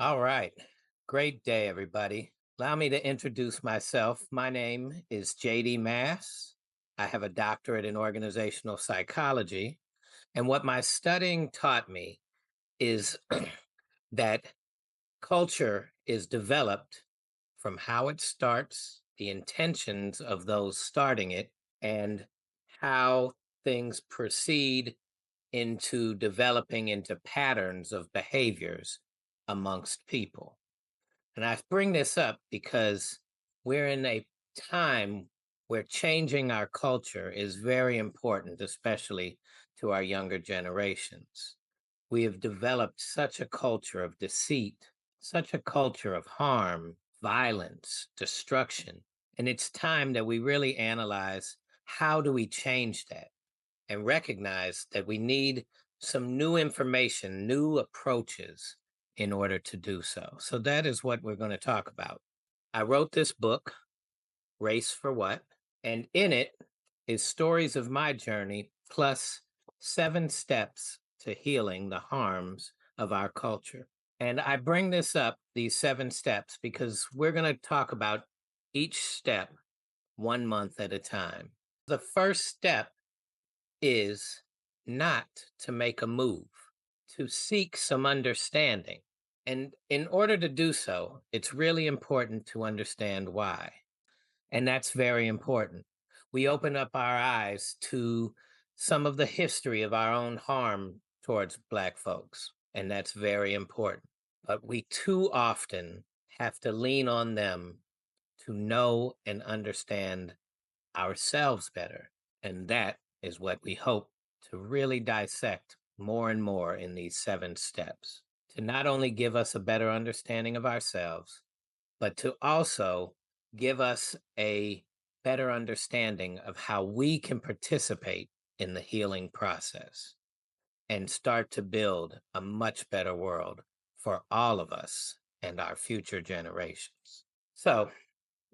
All right. Great day, everybody. Allow me to introduce myself. My name is JD Mass. I have a doctorate in organizational psychology. And what my studying taught me is that culture is developed from how it starts, the intentions of those starting it, and how things proceed into developing into patterns of behaviors amongst people. And I bring this up because we're in a time where changing our culture is very important, especially to our younger generations. We have developed such a culture of deceit, such a culture of harm, violence, destruction. And it's time that we really analyze how do we change that and recognize that we need some new information, new approaches in order to do so. So that is what we're going to talk about. I wrote this book, Race for What? And in it is stories of my journey plus 7 steps to healing the harms of our culture. And I bring this up, these 7 steps, because we're going to talk about each step 1 month at a time. The first step is not to make a move, to seek some understanding. And in order to do so, it's really important to understand why. And that's very important. We open up our eyes to some of the history of our own harm towards Black folks, and that's very important. But we too often have to lean on them to know and understand ourselves better. And that is what we hope to really dissect more and more in these 7 steps to not only give us a better understanding of ourselves, but to also give us a better understanding of how we can participate in the healing process and start to build a much better world for all of us and our future generations. So,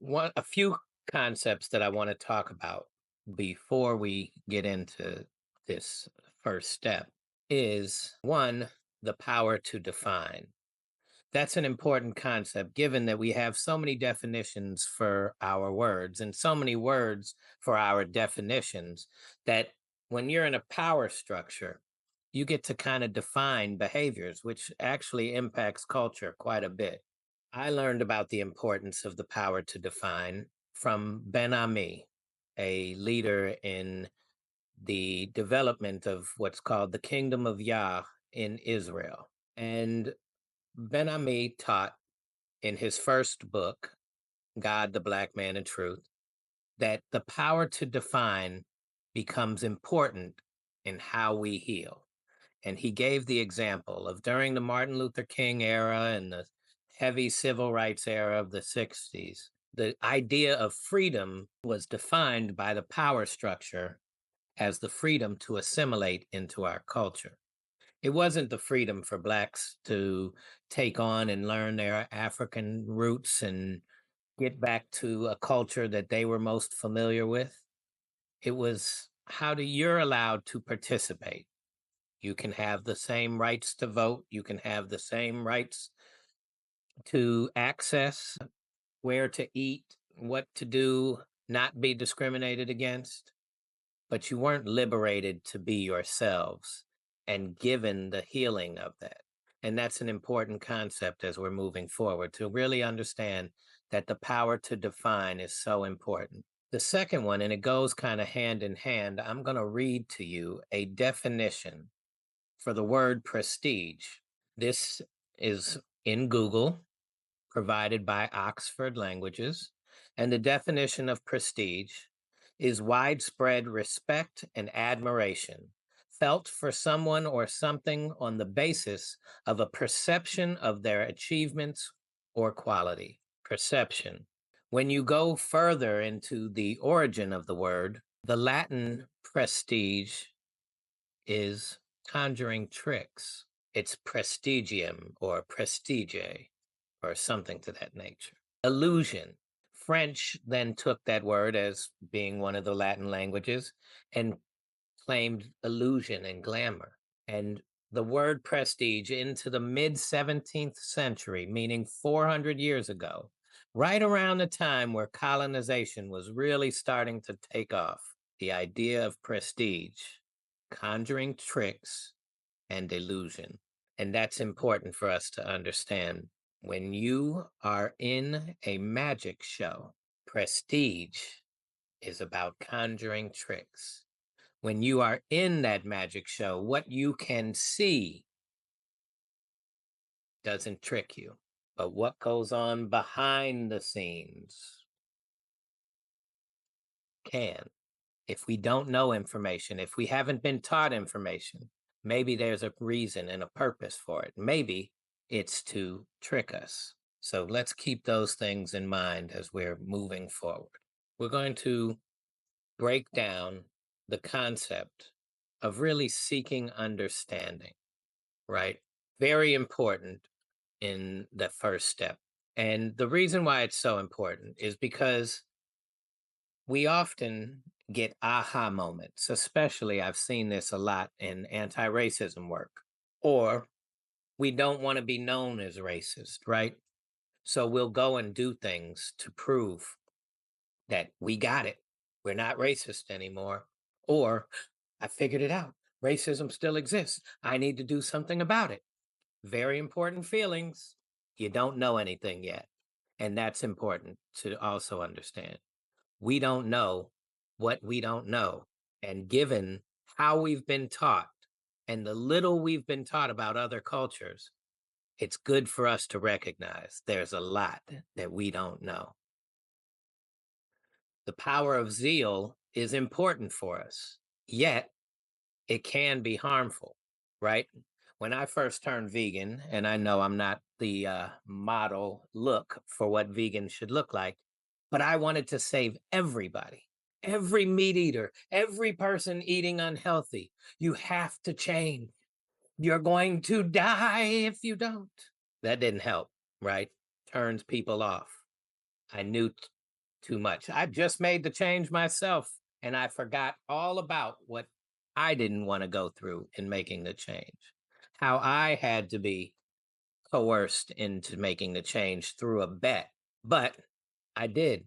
a few concepts that I want to talk about before we get into this first step is one, the power to define. That's an important concept given that we have so many definitions for our words and so many words for our definitions that when you're in a power structure, you get to kind of define behaviors, which actually impacts culture quite a bit. I learned about the importance of the power to define from Ben Ami, a leader in the development of what's called the Kingdom of Yah in Israel. And Ben Ami taught in his first book, God, the Black Man and Truth, that the power to define becomes important in how we heal. And he gave the example of during the Martin Luther King era and the heavy civil rights era of the 60s, the idea of freedom was defined by the power structure as the freedom to assimilate into our culture. It wasn't the freedom for Blacks to take on and learn their African roots and get back to a culture that they were most familiar with. It was you're allowed to participate. You can have the same rights to vote. You can have the same rights to access where to eat, what to do, not be discriminated against. But you weren't liberated to be yourselves and given the healing of that. And that's an important concept as we're moving forward to really understand that the power to define is so important. The second one, and it goes kind of hand in hand, I'm going to read to you a definition for the word prestige. This is in Google, provided by Oxford Languages, and the definition of prestige is widespread respect and admiration felt for someone or something on the basis of a perception of their achievements or quality. Perception. When you go further into the origin of the word, the Latin prestige is conjuring tricks. It's prestigium or prestige or something to that nature. Illusion. French then took that word as being one of the Latin languages and claimed illusion and glamour. And the word prestige into the mid 17th century, meaning 400 years ago, right around the time where colonization was really starting to take off. The idea of prestige, conjuring tricks and illusion. And that's important for us to understand. When you are in a magic show, prestige is about conjuring tricks. When you are in that magic show, what you can see doesn't trick you, but what goes on behind the scenes can. If we don't know information, if we haven't been taught information, maybe there's a reason and a purpose for it. Maybe it's to trick us. So let's keep those things in mind as we're moving forward. We're going to break down the concept of really seeking understanding, right? Very important in the first step. And the reason why it's so important is because we often get aha moments, especially I've seen this a lot in anti racism work, or we don't want to be known as racist, right? So we'll go and do things to prove that we got it. We're not racist anymore. Or I figured it out. Racism still exists. I need to do something about it. Very important feelings. You don't know anything yet. And that's important to also understand. We don't know what we don't know. And given how we've been taught and the little we've been taught about other cultures, it's good for us to recognize there's a lot that we don't know. The power of zeal is important for us, yet it can be harmful, right? When I first turned vegan, and I know I'm not the model look for what vegan should look like, but I wanted to save everybody, every meat eater, every person eating unhealthy. You have to change. You're going to die if you don't. That didn't help, right? Turns people off. I knew too much. I just made the change myself, and I forgot all about what I didn't want to go through in making the change. How I had to be coerced into making the change through a bet. But I did,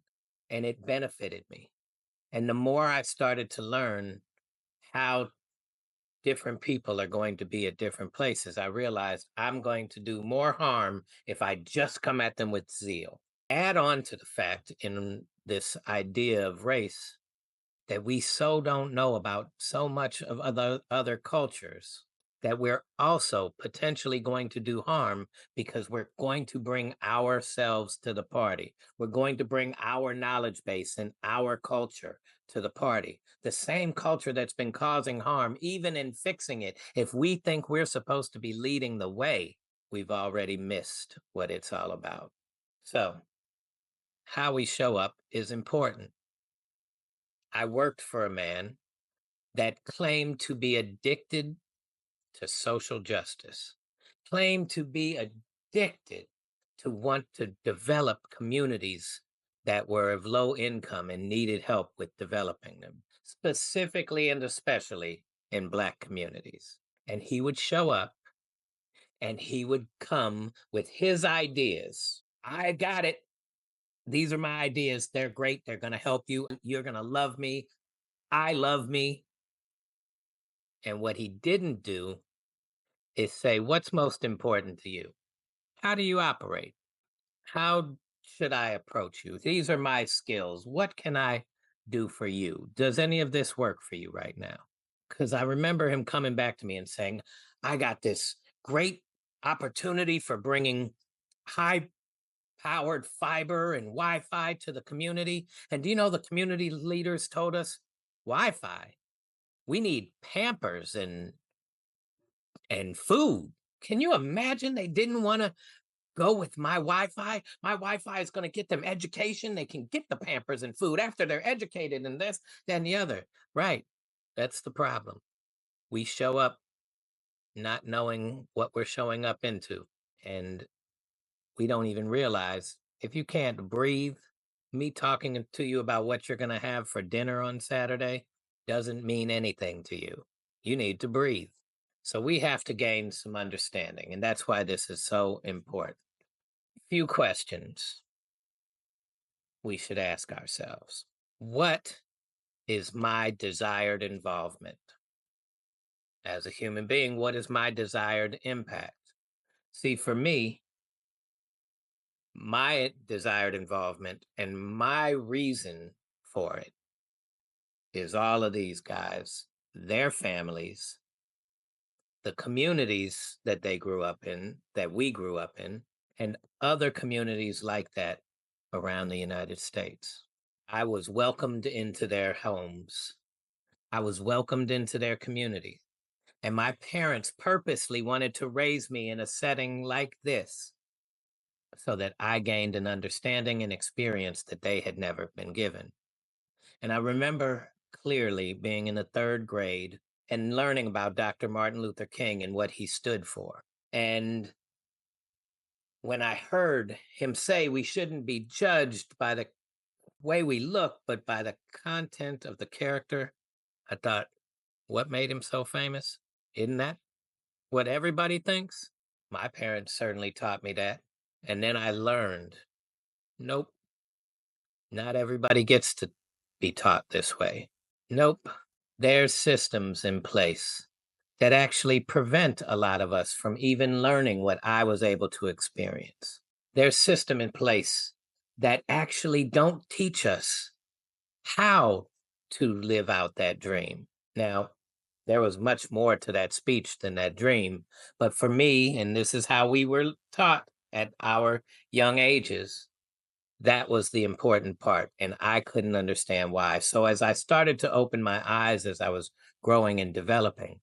and it benefited me. And the more I started to learn how different people are going to be at different places, I realized I'm going to do more harm if I just come at them with zeal. Add on to the fact in this idea of race that we so don't know about so much of other cultures that we're also potentially going to do harm because we're going to bring ourselves to the party. We're going to bring our knowledge base and our culture to the party. The same culture that's been causing harm, even in fixing it. If we think we're supposed to be leading the way, we've already missed what it's all about. So, how we show up is important. I worked for a man that claimed to be addicted to social justice, claimed to be addicted to want to develop communities that were of low income and needed help with developing them, specifically and especially in Black communities. And he would show up and he would come with his ideas. I got it. These are my ideas. They're great. They're going to help you. You're going to love me. I love me. And what he didn't do is say, what's most important to you? How do you operate? How should I approach you? These are my skills. What can I do for you? Does any of this work for you right now? Because I remember him coming back to me and saying, I got this great opportunity for bringing high powered fiber and Wi Fi to the community. And do you know the community leaders told us Wi Fi? We need Pampers and food. Can you imagine they didn't want to go with my Wi-Fi? My Wi-Fi is going to get them education. They can get the Pampers and food after they're educated and this, that, and the other. Right. That's the problem. We show up not knowing what we're showing up into. And we don't even realize if you can't breathe, me talking to you about what you're going to have for dinner on Saturday doesn't mean anything to you. You need to breathe. So we have to gain some understanding, and that's why this is so important. Few questions we should ask ourselves. What is my desired involvement? As a human being, what is my desired impact? See, for me, my desired involvement and my reason for it is all of these guys, their families, the communities that they grew up in, that we grew up in, and other communities like that around the United States. I was welcomed into their homes. I was welcomed into their community. And my parents purposely wanted to raise me in a setting like this so that I gained an understanding and experience that they had never been given. And I remember clearly being in the third grade and learning about Dr. Martin Luther King and what he stood for. And when I heard him say we shouldn't be judged by the way we look, but by the content of the character, I thought, what made him so famous? Isn't that what everybody thinks? My parents certainly taught me that. And then I learned, nope, not everybody gets to be taught this way. Nope. There's systems in place that actually prevent a lot of us from even learning what I was able to experience. There's system in place that actually don't teach us how to live out that dream. Now, there was much more to that speech than that dream, but for me, and this is how we were taught at our young ages, that was the important part, and I couldn't understand why. So as I started to open my eyes as I was growing and developing,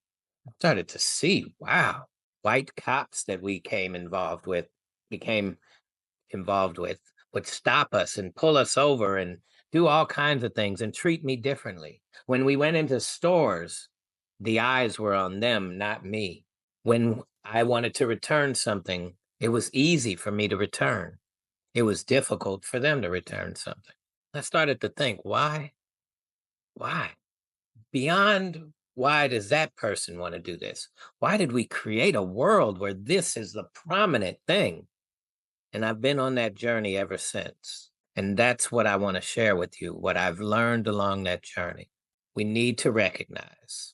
I started to see, wow, white cops that we became involved with would stop us and pull us over and do all kinds of things and treat me differently. When we went into stores, the eyes were on them, not me. When I wanted to return something, it was easy for me to return. It was difficult for them to return something. I started to think, why? Why? Beyond why does that person want to do this? Why did we create a world where this is the prominent thing? And I've been on that journey ever since. And that's what I want to share with you, what I've learned along that journey. We need to recognize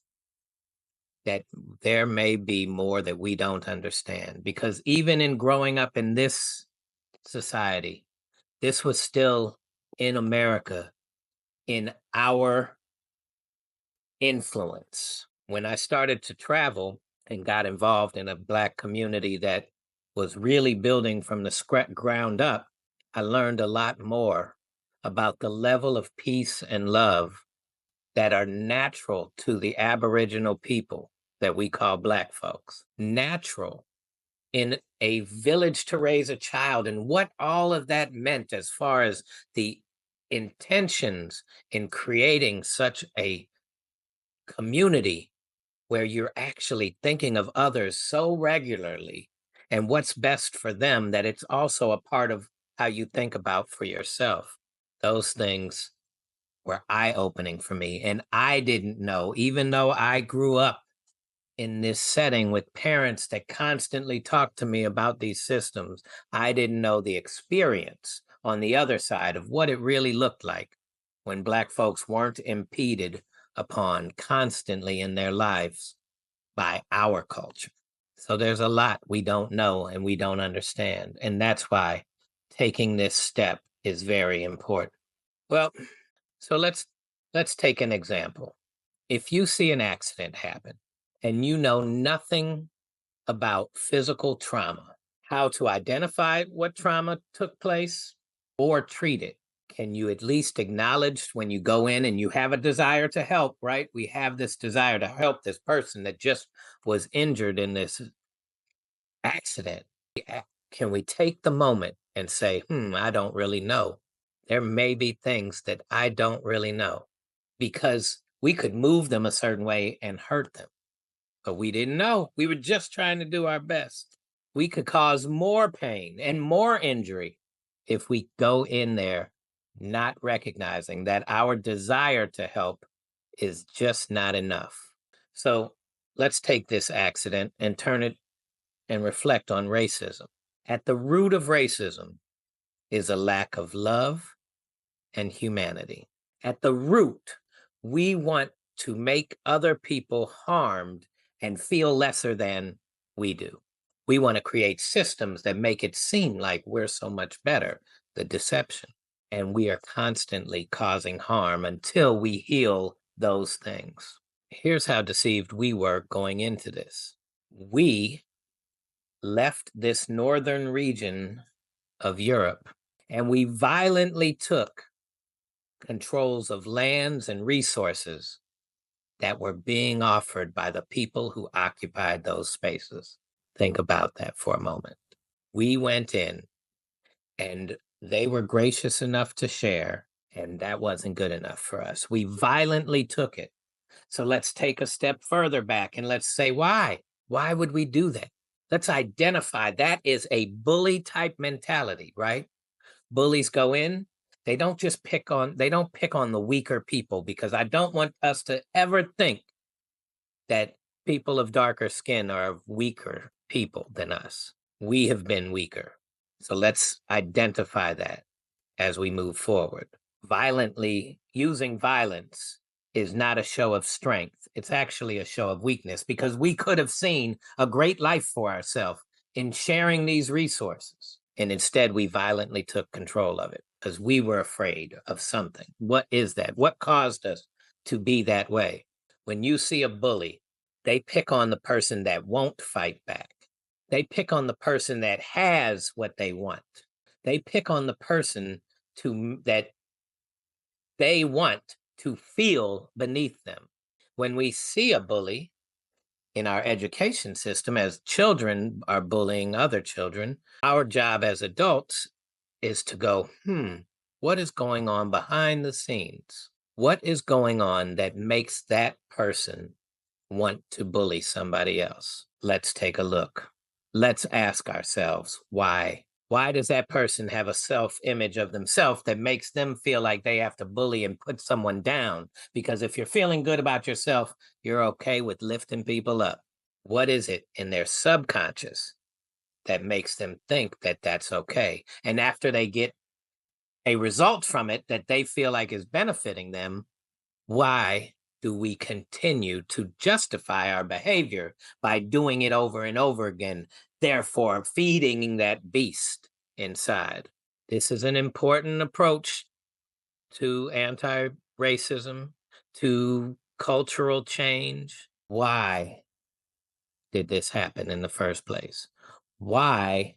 that there may be more that we don't understand, because even in growing up in this society, this was still in America, in our influence. When I started to travel and got involved in a Black community that was really building from the ground up, I learned a lot more about the level of peace and love that are natural to the Aboriginal people that we call Black folks. Natural in a village to raise a child, and what all of that meant as far as the intentions in creating such a community where you're actually thinking of others so regularly and what's best for them that it's also a part of how you think about for yourself. Those things were eye-opening for me, and I didn't know, even though I grew up in this setting with parents that constantly talked to me about these systems, I didn't know the experience on the other side of what it really looked like when Black folks weren't impeded upon constantly in their lives by our culture. So there's a lot we don't know and we don't understand. And that's why taking this step is very important. Well, so let's take an example. If you see an accident happen and you know nothing about physical trauma, how to identify what trauma took place or treat it, can you at least acknowledge when you go in and you have a desire to help, right? We have this desire to help this person that just was injured in this accident. Can we take the moment and say, I don't really know? There may be things that I don't really know, because we could move them a certain way and hurt them, but we didn't know. We were just trying to do our best. We could cause more pain and more injury if we go in there not recognizing that our desire to help is just not enough. So Let's take this accident and turn it and reflect on racism. At the root of racism is a lack of love and humanity. At the root, we want to make other people harmed and feel lesser than we do. We want to create systems that make it seem like we're so much better, the deception. And we are constantly causing harm until we heal those things. Here's how deceived we were going into this. We left this northern region of Europe and we violently took controls of lands and resources that were being offered by the people who occupied those spaces. Think about that for a moment. We went in and they were gracious enough to share, and that wasn't good enough for us. We violently took it. So let's take a step further back and let's say why. Why would we do that? Let's identify that is a bully type mentality, right? Bullies go in, they don't pick on the weaker people, because I don't want us to ever think that people of darker skin are weaker people than us. We have been weaker. So let's identify that as we move forward. Violently using violence is not a show of strength. It's actually a show of weakness, because we could have seen a great life for ourselves in sharing these resources. And instead, we violently took control of it because we were afraid of something. What is that? What caused us to be that way? When you see a bully, they pick on the person that won't fight back. They pick on the person that has what they want. They pick on the person that they want to feel beneath them. When we see a bully in our education system, as children are bullying other children, our job as adults is to go, what is going on behind the scenes? What is going on that makes that person want to bully somebody else? Let's take a look. Let's ask ourselves why. Why does that person have a self-image of themselves that makes them feel like they have to bully and put someone down? Because if you're feeling good about yourself, you're okay with lifting people up. What is it in their subconscious that makes them think that that's okay? And after they get a result from it that they feel like is benefiting them, why do we continue to justify our behavior by doing it over and over again, therefore feeding that beast inside? This is an important approach to anti-racism, to cultural change. Why did this happen in the first place? Why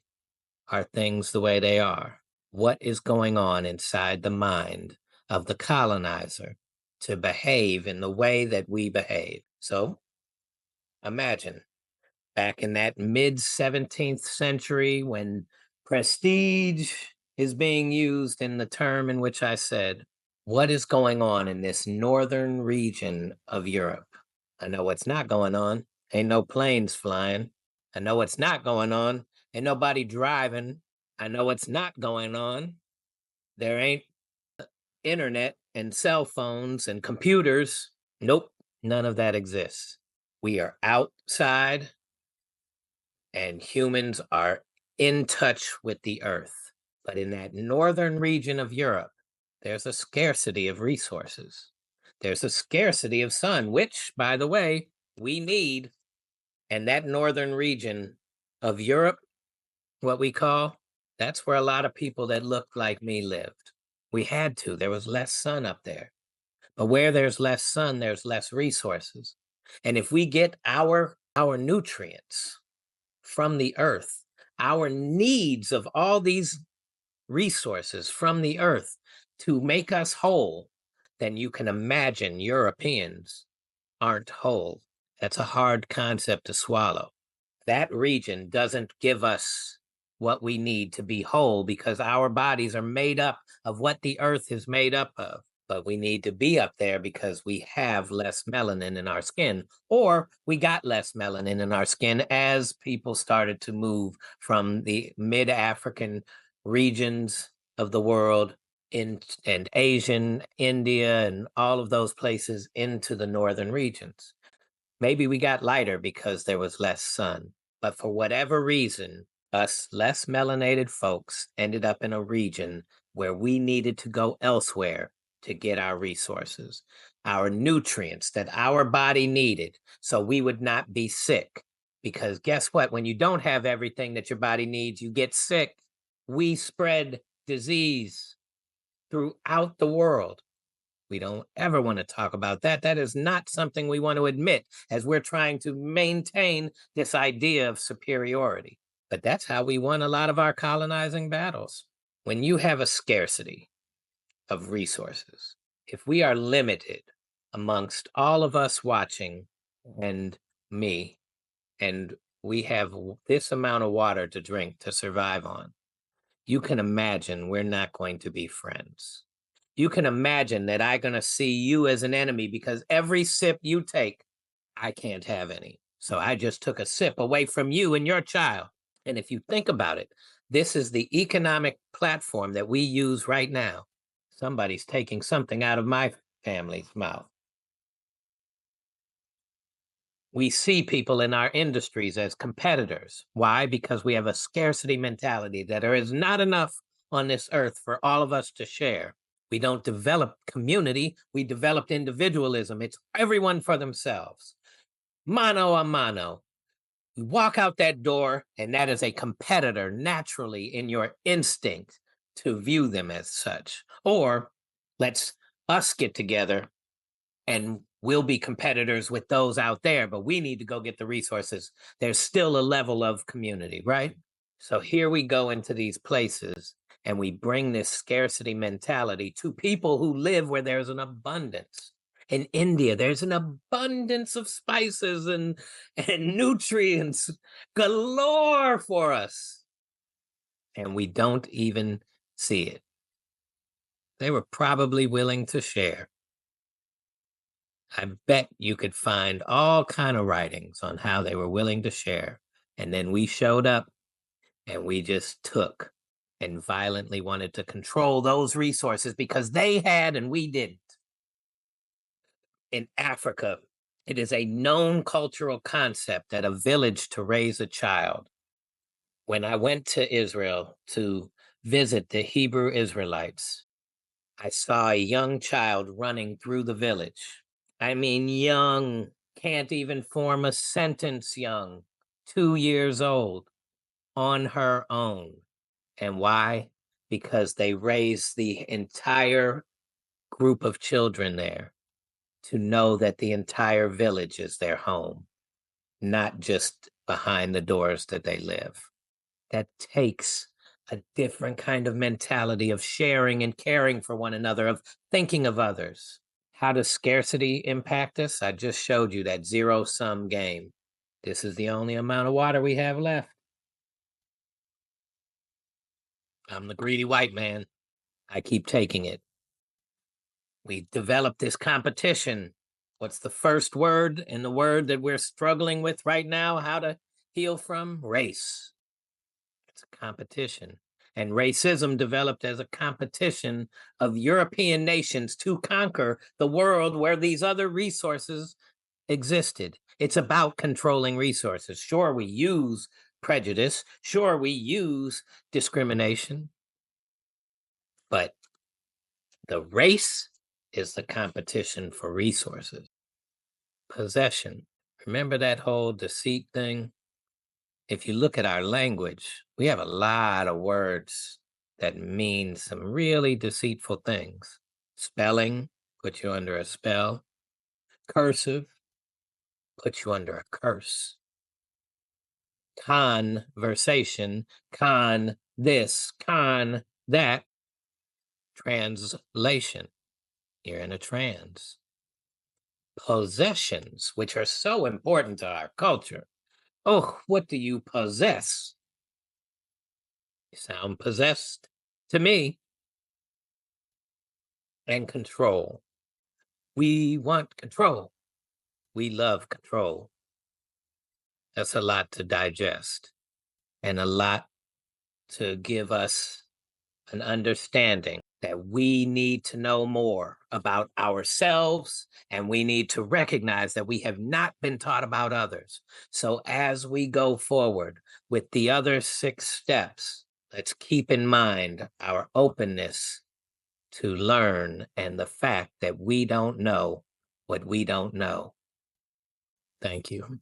are things the way they are? What is going on inside the mind of the colonizer to behave in the way that we behave? So imagine back in that mid 17th century when prestige is being used in the term in which I said, what is going on in this northern region of Europe? I know what's not going on. Ain't no planes flying. I know what's not going on. Ain't nobody driving. I know what's not going on. There ain't internet and cell phones and computers. Nope, none of that exists. We are outside and humans are in touch with the earth. But in that northern region of Europe, there's a scarcity of resources. There's a scarcity of sun, which, by the way, we need. And that northern region of Europe, what we call, that's where a lot of people that looked like me lived. We had to. There was less sun up there. But where there's less sun, there's less resources. And if we get our nutrients from the earth, our needs of all these resources from the earth to make us whole, then you can imagine Europeans aren't whole. That's a hard concept to swallow. That region doesn't give us what we need to be whole, because our bodies are made up of what the earth is made up of. But we need to be up there because we have less melanin in our skin, or we got less melanin in our skin as people started to move from the mid-African regions of the world and Asian, India, and all of those places into the northern regions. Maybe we got lighter because there was less sun. But for whatever reason, us less melanated folks ended up in a region where we needed to go elsewhere to get our resources, our nutrients that our body needed so we would not be sick. Because guess what? When you don't have everything that your body needs, you get sick. We spread disease throughout the world. We don't ever want to talk about that. That is not something we want to admit as we're trying to maintain this idea of superiority. But that's how we won a lot of our colonizing battles. When you have a scarcity of resources, if we are limited amongst all of us watching and me, and we have this amount of water to drink to survive on, you can imagine we're not going to be friends. You can imagine that I'm going to see you as an enemy because every sip you take, I can't have any. So I just took a sip away from you and your child. And if you think about it, this is the economic platform that we use right now. Somebody's taking something out of my family's mouth. We see people in our industries as competitors. Why? Because we have a scarcity mentality that there is not enough on this earth for all of us to share. We don't develop community, we developed individualism. It's everyone for themselves. Mano a mano. You walk out that door, and that is a competitor naturally in your instinct to view them as such. Or let's us get together and we'll be competitors with those out there, but we need to go get the resources. There's still a level of community, right? So here we go into these places and we bring this scarcity mentality to people who live where there's an abundance. In India, there's an abundance of spices and nutrients galore for us. And we don't even see it. They were probably willing to share. I bet you could find all kind of writings on how they were willing to share. And then we showed up and we just took and violently wanted to control those resources because they had and we didn't. In Africa, it is a known cultural concept that a village to raise a child. When I went to Israel to visit the Hebrew Israelites, I saw a young child running through the village. I mean, young, can't even form a sentence young, 2 years old, on her own. And why? Because they raised the entire group of children there to know that the entire village is their home, not just behind the doors that they live. That takes a different kind of mentality of sharing and caring for one another, of thinking of others. How does scarcity impact us? I just showed you that zero-sum game. This is the only amount of water we have left. I'm the greedy white man. I keep taking it. We developed this competition. What's the first word in the word that we're struggling with right now? How to heal from? Race. It's a competition. And racism developed as a competition of European nations to conquer the world where these other resources existed. It's about controlling resources. Sure, we use prejudice. Sure, we use discrimination. But the race is the competition for resources. Possession. Remember that whole deceit thing? If you look at our language, we have a lot of words that mean some really deceitful things. Spelling puts you under a spell. Cursive puts you under a curse. Conversation, con this, con that. Translation. You're in a trance. Possessions, which are so important to our culture. Oh, what do you possess? You sound possessed to me. And control. We want control. We love control. That's a lot to digest and a lot to give us an understanding that we need to know more about ourselves, and we need to recognize that we have not been taught about others. So as we go forward with the other 6 steps, let's keep in mind our openness to learn and the fact that we don't know what we don't know. Thank you.